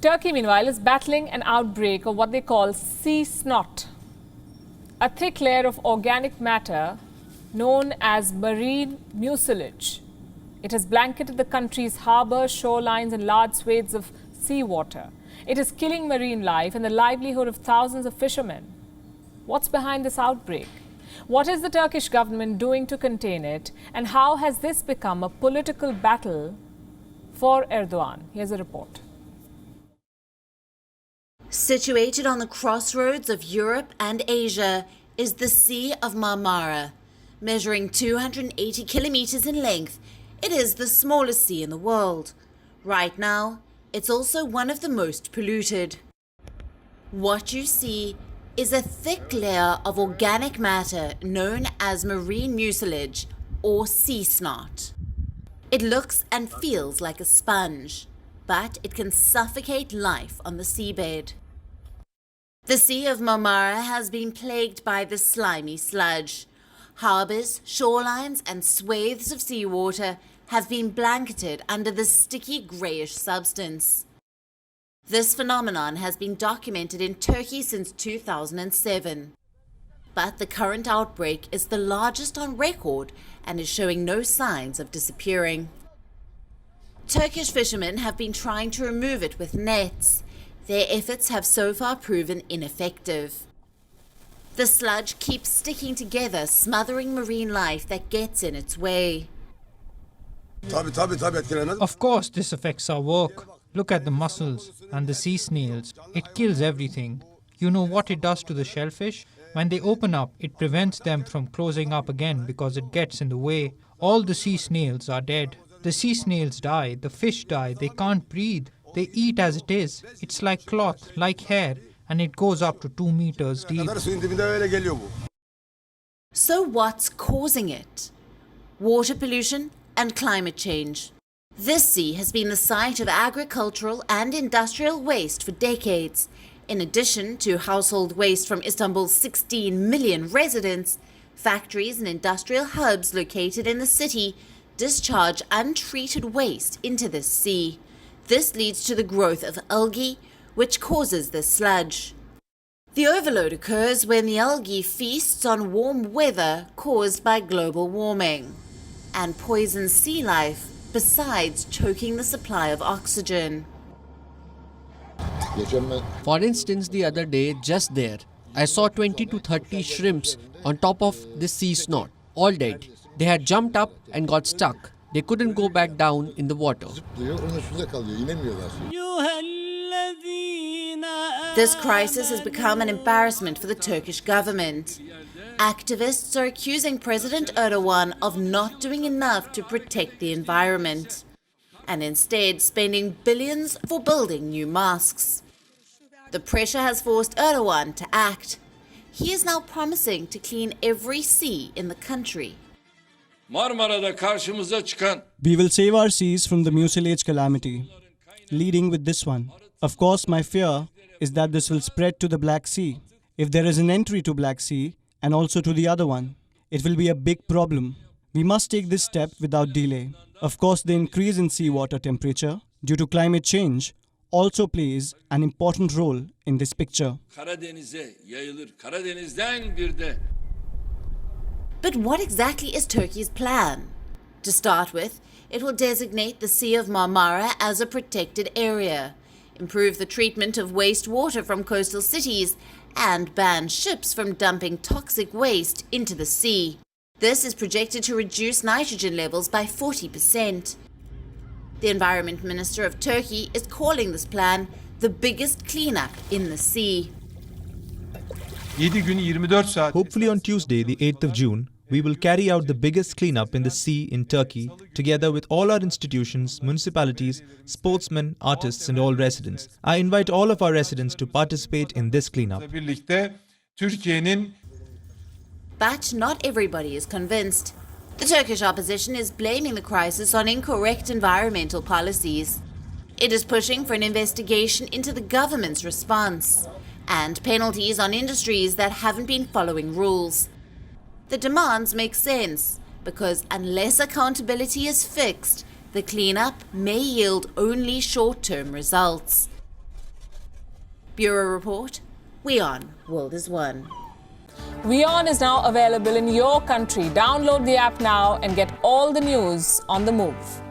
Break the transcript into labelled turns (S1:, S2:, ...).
S1: Turkey, meanwhile, is battling an outbreak of what they call Sea Snot, a thick layer of organic matter known as marine mucilage. It has blanketed the country's harbours, shorelines and large swathes of seawater. It is killing marine life and the livelihood of thousands of fishermen. What's behind this outbreak? What is the Turkish government doing to contain it? And how has this become a political battle for Erdogan? Here's a report.
S2: Situated on the crossroads of Europe and Asia is the Sea of Marmara. Measuring 280 kilometers in length, it is the smallest sea in the world. Right now, it's also one of the most polluted. What you see is a thick layer of organic matter known as marine mucilage or sea snot. It looks and feels like a sponge, but it can suffocate life on the seabed. The Sea of Marmara has been plagued by the slimy sludge. Harbours, shorelines and swathes of seawater have been blanketed under the sticky greyish substance. This phenomenon has been documented in Turkey since 2007. But the current outbreak is the largest on record and is showing no signs of disappearing. Turkish fishermen have been trying to remove it with nets. Their efforts have so far proven ineffective. The sludge keeps sticking together, smothering marine life that gets in its way.
S3: Of course, this affects our work. Look at the mussels and the sea snails. It kills everything. You know what it does to the shellfish? When they open up, it prevents them from closing up again because it gets in the way. All the sea snails are dead. The sea snails die, the fish die, they can't breathe. They eat as it is. It's like cloth, like hair, and it goes up to 2 meters deep.
S2: So what's causing it? Water pollution and climate change. This sea has been the site of agricultural and industrial waste for decades. In addition to household waste from Istanbul's 16 million residents, factories and industrial hubs located in the city discharge untreated waste into this sea. This leads to the growth of algae, which causes the sludge. The overload occurs when the algae feasts on warm weather caused by global warming and poisons sea life, besides choking the supply of oxygen.
S4: For instance, the other day, just there, I saw 20 to 30 shrimps on top of the sea snot, all dead. They had jumped up and got stuck. They couldn't go back down in the water.
S2: This crisis has become an embarrassment for the Turkish government. Activists are accusing President Erdogan of not doing enough to protect the environment and instead spending billions for building new mosques. The pressure has forced Erdogan to act. He is now promising to clean every sea in the country.
S5: We will save our seas from the mucilage calamity, leading with this one. Of course, my fear is that this will spread to the Black Sea. If there is an entry to Black Sea and also to the other one, it will be a big problem. We must take this step without delay. Of course, the increase in seawater temperature due to climate change also plays an important role in this picture.
S2: But what exactly is Turkey's plan? To start with, it will designate the Sea of Marmara as a protected area, improve the treatment of wastewater from coastal cities, and ban ships from dumping toxic waste into the sea. This is projected to reduce nitrogen levels by 40%. The Environment Minister of Turkey is calling this plan the biggest cleanup in the sea.
S6: Hopefully on Tuesday, the 8th of June, we will carry out the biggest cleanup in the sea in Turkey, together with all our institutions, municipalities, sportsmen, artists and all residents. I invite all of our residents to participate in this cleanup.
S2: But not everybody is convinced. The Turkish opposition is blaming the crisis on incorrect environmental policies. It is pushing for an investigation into the government's response and penalties on industries that haven't been following rules. The demands make sense because unless accountability is fixed, the cleanup may yield only short-term results. Bureau Report, WION World is One.
S1: WION is now available in your country. Download the app now and get all the news on the move.